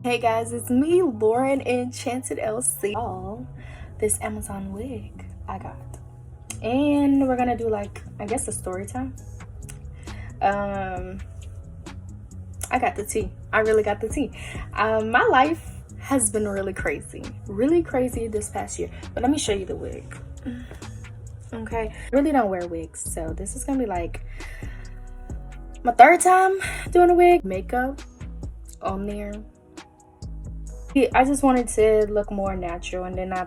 Hey guys, it's me, Lauren, Enchanted LC. Oh, this Amazon wig I got. And we're gonna do like, I guess, a story time. I got the tea. I really got the tea. My life has been really crazy this past year. But let me show you the wig. Okay, I really don't wear wigs, so this is gonna be like my third time doing a wig. Makeup on there. I just wanted to look more natural, and then I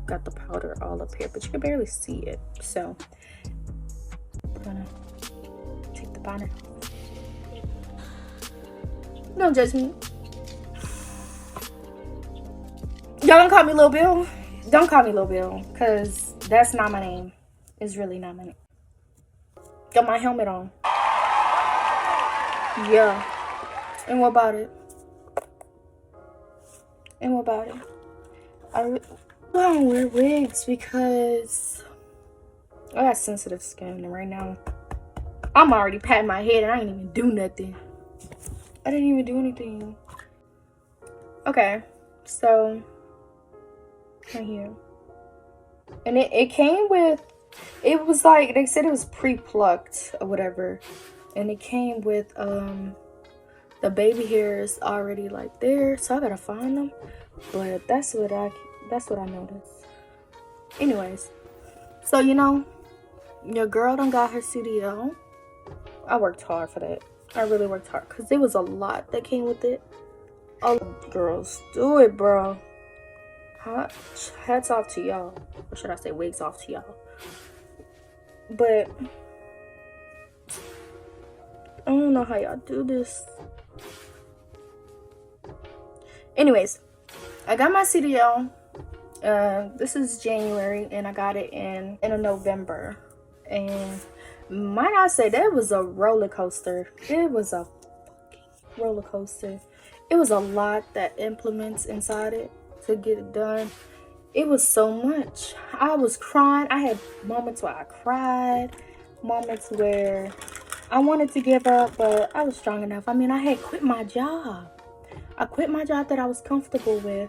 got the powder all up here, but you can barely see it. So I'm gonna take the bonnet. Don't judge me. Y'all don't call me Lil Bill. Don't call me Lil Bill, because that's not my name. It's really not my name. Got my helmet on. Yeah. And what about it? And what about it? I don't wear wigs because I got sensitive skin, and right now I'm already patting my head and I didn't even do nothing. I didn't even do anything. Okay, so right here. And it came with, it was like, they said it was pre-plucked or whatever. And it came with the baby hairs already like there, so I gotta find them. But that's what I noticed. Anyways, so you know, your girl done got her CDL. I worked hard for that. I really worked hard because there was a lot that came with it. Oh, girls, do it, bro. Hats off to y'all, or should I say wigs off to y'all. But I don't know how y'all do this. Anyways, I got my CDL. This is January, and I got it in November. And might I say that was a roller coaster. It was a fucking roller coaster. It was a lot that implements inside it to get it done. It was so much. I was crying. I had moments where I cried, moments where I wanted to give up, but I was strong enough. I mean, I had quit my job. I quit my job that I was comfortable with.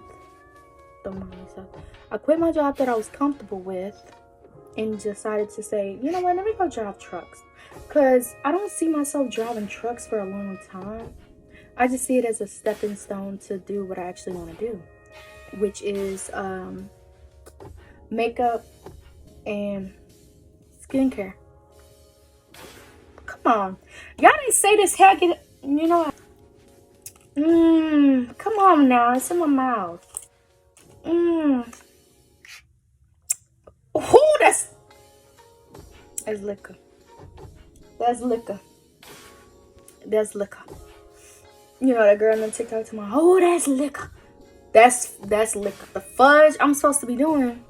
I quit my job that I was comfortable with and decided to say, you know what, let me go drive trucks. Because I don't see myself driving trucks for a long time. I just see it as a stepping stone to do what I actually want to do, which is makeup and skincare. Come on. Y'all didn't say this hair get, you know what? Come on now. It's in my mouth. Ooh, that's liquor. That's liquor. That's liquor. You know that girl on the TikTok to my, oh, that's liquor. That's liquor. The fudge I'm supposed to be doing.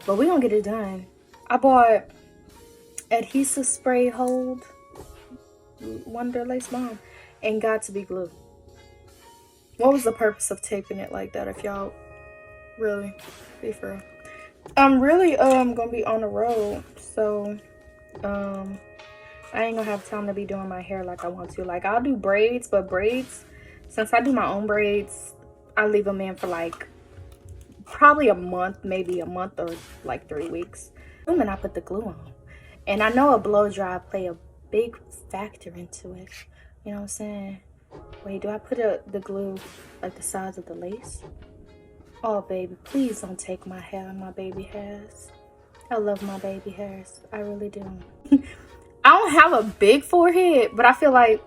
But we gonna get it done. I bought adhesive spray hold, Wonder Lace Bomb, and got to be glue. What was the purpose of taping it like that if y'all really be for real? I'm really gonna be on the road, so I ain't gonna have time to be doing my hair like I want to. Like, I'll do braids, but braids, since I do my own braids, I leave them in for like probably a month, maybe a month or like 3 weeks. And then I put the glue on. And I know a blow dry play a big factor into it. You know what I'm saying? Wait, do I put the glue like the size of the lace? Oh, baby, please don't take my hair and my baby hairs. I love my baby hairs. I really do. I don't have a big forehead, but I feel like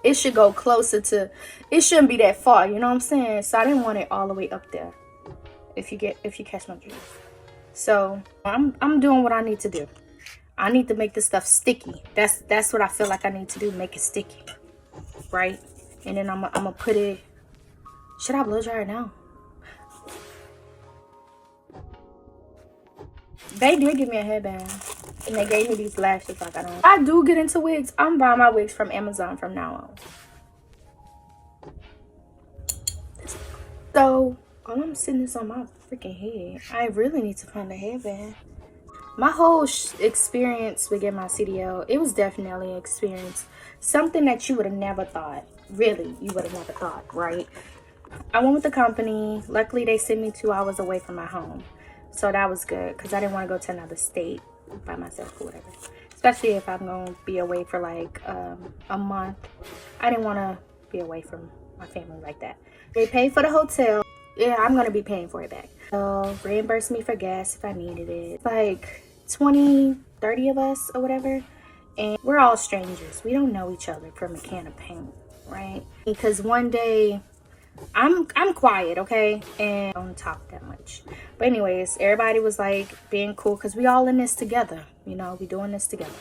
it should go closer to, it shouldn't be that far, you know what I'm saying? So I didn't want it all the way up there, if you catch my drift. So I'm doing what I need to do. I need to make this stuff sticky. That's what I feel like I need to do, make it sticky, right? And then I'm gonna put it, should I blow dry it now? They did give me a headband, and they gave me these lashes like I don't. I do get into wigs. I'm buying my wigs from Amazon from now on. So all I'm sitting is on my freaking head. I really need to find a headband. My whole experience with getting my CDL, it was definitely an experience. Something that you would have never thought really, you would have never thought, right? I went with the company. Luckily, they sent me 2 hours away from my home. So that was good because I didn't want to go to another state by myself or whatever. Especially if I'm going to be away for like a month. I didn't want to be away from my family like that. They paid for the hotel. Yeah, I'm going to be paying for it back. So reimburse me for gas if I needed it. It's like 20, 30 of us or whatever. And we're all strangers. We don't know each other from a can of paint, right? Because one day... I'm quiet, okay, and I don't talk that much. But anyways, everybody was like being cool because we all in this together, you know, we doing this together.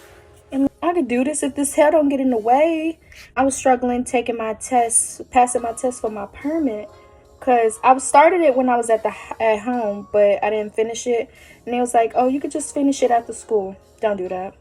And I could do this if this hell don't get in the way. I was struggling taking my test, passing my test for my permit, because I started it when I was at home, but I didn't finish it. And they was like, oh, you could just finish it after school. Don't do that,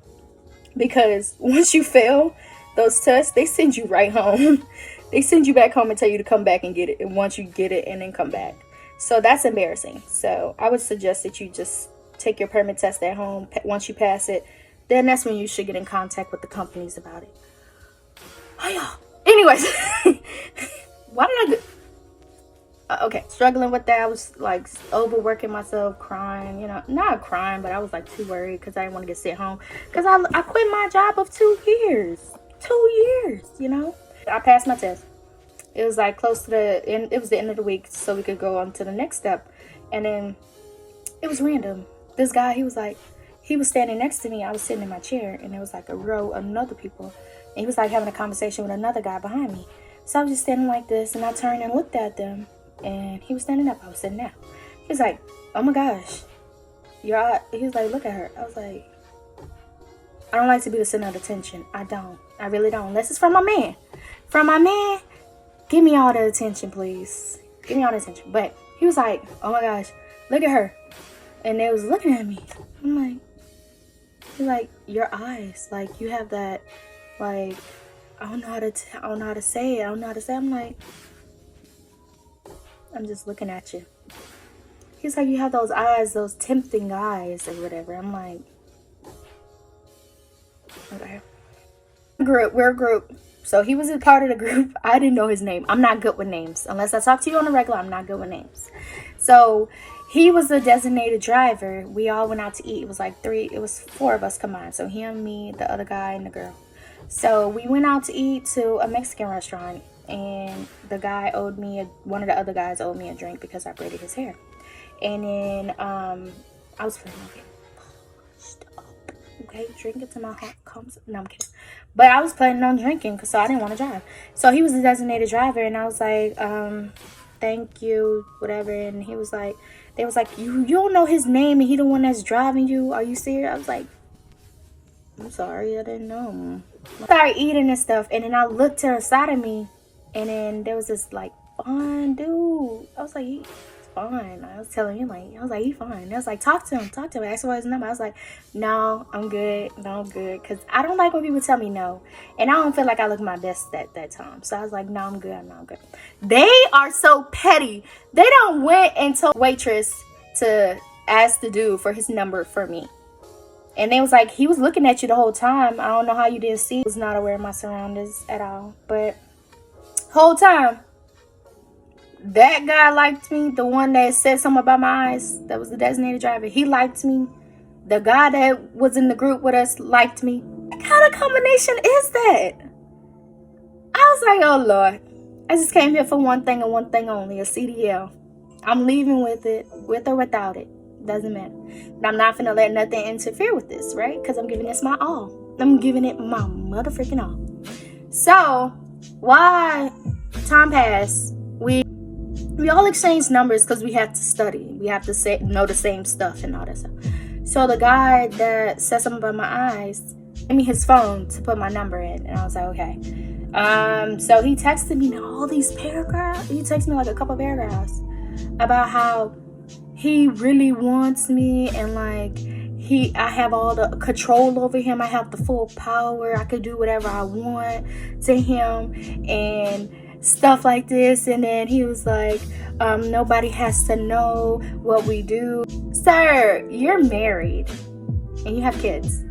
because once you fail those tests, they send you right home. They send you back home and tell you to come back and get it. And once you get it, and then come back. So that's embarrassing. So I would suggest that you just take your permit test at home. Once you pass it, then that's when you should get in contact with the companies about it. Oh, yeah. Anyways, why did I go? Okay, struggling with that. I was like overworking myself, crying, you know, not crying, but I was like too worried because I didn't want to get sent home. Because I quit my job of 2 years. 2 years, you know. I passed my test. It was like close to the end. It was the end of the week, so we could go on to the next step. And then it was random. This guy, he was standing next to me. I was sitting in my chair, and there was like a row of other people. And he was like having a conversation with another guy behind me. So I was just standing like this, and I turned and looked at them. And he was standing up. I was sitting down. He was like, oh my gosh, he was like, look at her. I was like, I don't like to be the center of attention. I don't. I really don't. Unless it's from my man. From my man, give me all the attention, please. Give me all the attention. But he was like, oh my gosh, look at her. And they was looking at me. I'm like, he's like, your eyes. Like, you have that, like, I don't know how to say it. I don't know how to say it. I'm like, I'm just looking at you. He's like, you have those eyes, those tempting eyes or whatever. I'm like, okay. We're a group. So he was a part of the group. I didn't know his name. I'm not good with names. Unless I talk to you on the regular, I'm not good with names. So he was the designated driver. We all went out to eat. It was 4 of us combined. So him, me, the other guy, and the girl. So we went out to eat to a Mexican restaurant. And one of the other guys owed me a drink because I braided his hair. And then I was feeling like, okay, drink it till my heart comes. No, I'm kidding. But I was planning on drinking, so I didn't want to drive. So he was the designated driver, and I was like, thank you, whatever. And they was like, you don't know his name, and he the one that's driving you. Are you serious? I was like, I'm sorry, I didn't know. I started eating and stuff, and then I looked to the side of me, and then there was this like fine dude. I was like, he's fine. I was telling him, like, I was like, he's fine. I was like, talk to him. I asked him his number. I was like, no, I'm good. Because I don't like when people tell me no. And I don't feel like I look my best at that time. So I was like, no, I'm good. They are so petty. They don't went and told waitress to ask the dude for his number for me. And they was like, he was looking at you the whole time. I don't know how you didn't see. I was not aware of my surroundings at all. But whole time, that guy liked me. The one that said something about my eyes, that was the designated driver. He liked me. The guy that was in the group with us liked me. What kind of combination is that? I was like, oh Lord. I just came here for one thing and one thing only, a CDL. I'm leaving with it, with or without it. Doesn't matter. And I'm not finna let nothing interfere with this, right? Because I'm giving this my all. I'm giving it my motherfucking all. So, why time passed, we all exchange numbers because we have to study. We have to know the same stuff and all that stuff. So the guy that said something about my eyes gave me his phone to put my number in. And I was like, okay. So he texted me all these paragraphs. He texted me like a couple paragraphs about how he really wants me and like I have all the control over him. I have the full power. I could do whatever I want to him and stuff like this. And then he was like, nobody has to know what we do. Sir, you're married and you have kids.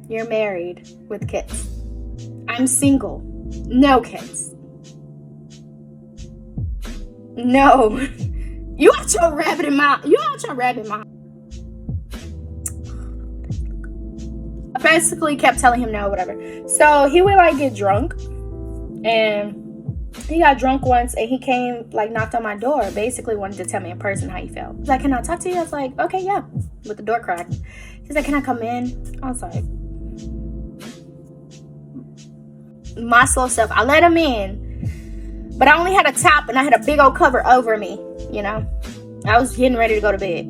You're married with kids. I'm single. No kids. No. You out your rabbit in my. You out your rabbit in my. I basically kept telling him no, whatever. So he would like get drunk, and he got drunk once, and he came like knocked on my door, basically wanted to tell me in person how he felt. He's like, "Can I talk to you?" I was like, "Okay, yeah," with the door cracked. He's like, "Can I come in?" I was like, my slow self, I let him in, but I only had a top and I had a big old cover over me, you know. I was getting ready to go to bed,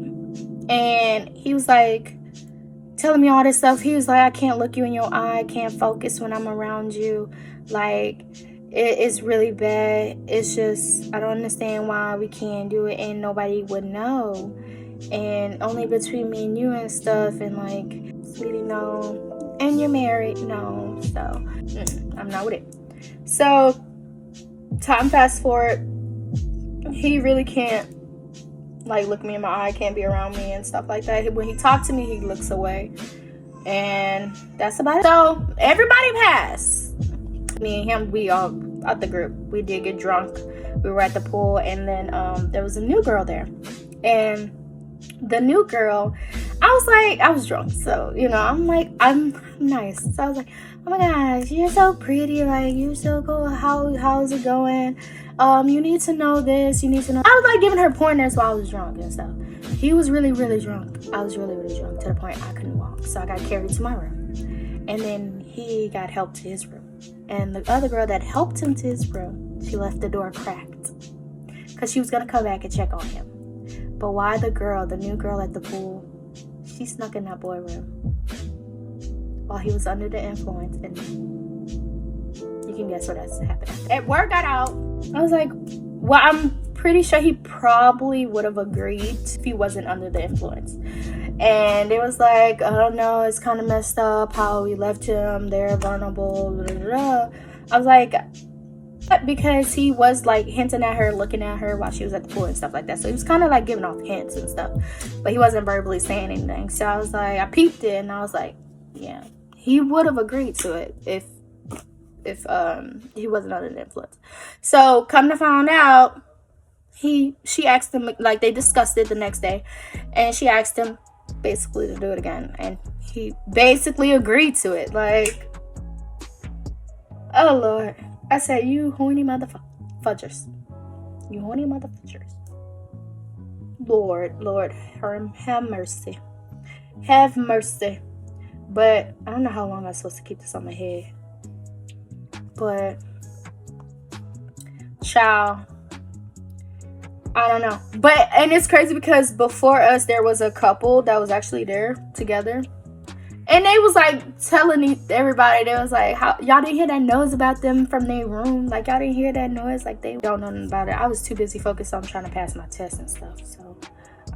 and he was like telling me all this stuff. He was like, "I can't look you in your eye, I can't focus when I'm around you, like it's really bad. It's just I don't understand why we can't do it, and nobody would know, and only between me and you and stuff, and like, sweetie, no, and you're married, no, so I'm not with it." So time fast forward, he really can't like look me in my eye, can't be around me and stuff like that. When he talks to me, he looks away, and that's about it. So everybody passed. Me and him, we all out the group, we did get drunk. We were at the pool, and then there was a new girl there, and the new girl, I was drunk, so you know, I'm nice, so I was like, "Oh my gosh, you're so pretty, like you're so cool, how's it going, you need to know this, you need to know." I was like giving her pointers while I was drunk and stuff. He was really drunk. I was really drunk to the point I couldn't walk, so I got carried to my room, and then he got helped to his room. And the other girl that helped him to his room, she left the door cracked because she was gonna come back and check on him. But why the new girl at the pool, she snuck in that boy room while he was under the influence, and you can guess what that's happened. And word got out. I was like, well, I'm pretty sure he probably would have agreed if he wasn't under the influence. And it was like, I don't know, it's kind of messed up how we left him there vulnerable. Blah, blah, blah. I was like, because he was like hinting at her, looking at her while she was at the pool and stuff like that. So he was kind of like giving off hints and stuff, but he wasn't verbally saying anything. So I was like, I peeped it, and I was like, yeah, he would have agreed to it if he wasn't under the influence. So come to find out, she asked him, like they discussed it the next day, and she asked him basically to do it again, and he basically agreed to it. Like, oh Lord, I said, you horny motherfuckers, you horny motherfuckers. Lord, have mercy, have mercy. But I don't know how long I'm supposed to keep this on my head, but child, I don't know. But, and it's crazy because before us, there was a couple that was actually there together. And they was like telling everybody, they was like, how y'all didn't hear that noise about them from their room? Like, y'all didn't hear that noise? Like, they don't know nothing about it. I was too busy focused on trying to pass my test and stuff. So,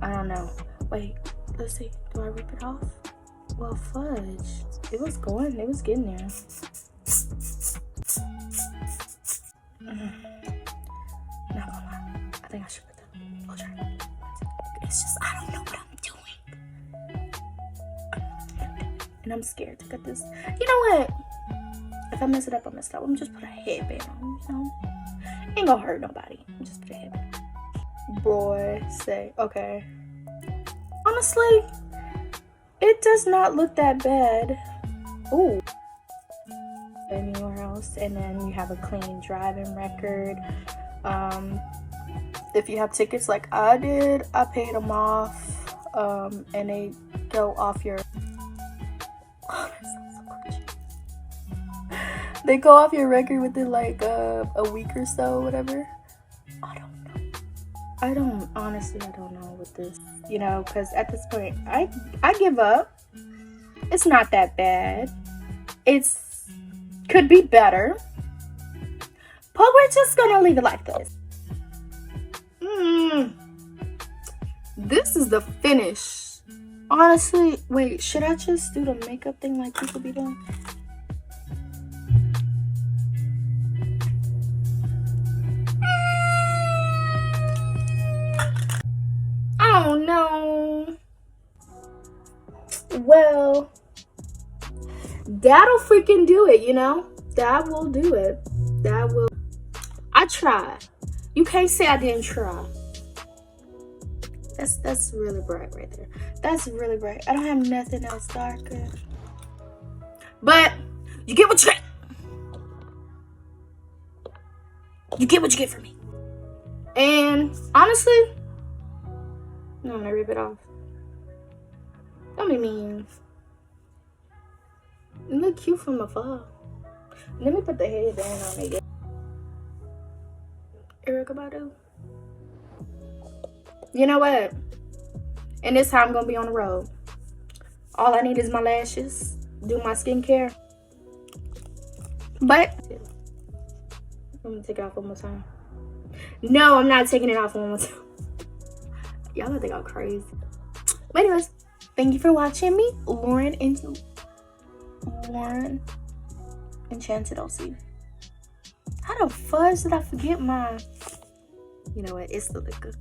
I don't know. Wait, let's see. Do I rip it off? Well, fudge. It was getting there. Not gonna lie. I think I should put the blow dry. It's just, I don't know what I'm doing. And I'm scared to cut this. You know what? If I mess it up, I mess it up. I'm just put a headband on, you know? Ain't gonna hurt nobody. Just put a headband. Boy, say, okay. Honestly, it does not look that bad. Ooh. Anywhere else, and then you have a clean driving record. If you have tickets like I did, I paid them off, and they go off your that sounds so cringy. They go off your record within like a week or so, whatever. I don't know with this, you know, because at this point I give up. It's not that bad. It's could be better, but we're just gonna leave it like this. This is the finish. Honestly, wait, should I just do the makeup thing like people be doing? Oh no. Well, that'll freaking do it, you know? That will do it. That will. I tried. You can't say I didn't try. That's really bright right there. That's really bright. I don't have nothing else darker. But you get what you get. You get what you get from me. And honestly, I'm gonna rip it off. Don't be mean. You look cute from afar. Let me put the headband on again. Erica Badu. You know what? And this time I'm gonna be on the road. All I need is my lashes, do my skincare. But I'm gonna take it off one more time. No, I'm not taking it off one more time. Y'all gonna think I'm crazy. But anyways, thank you for watching me, Lauren Enchanted OC. How the fuzz did I forget my? You know what? It's the liquor.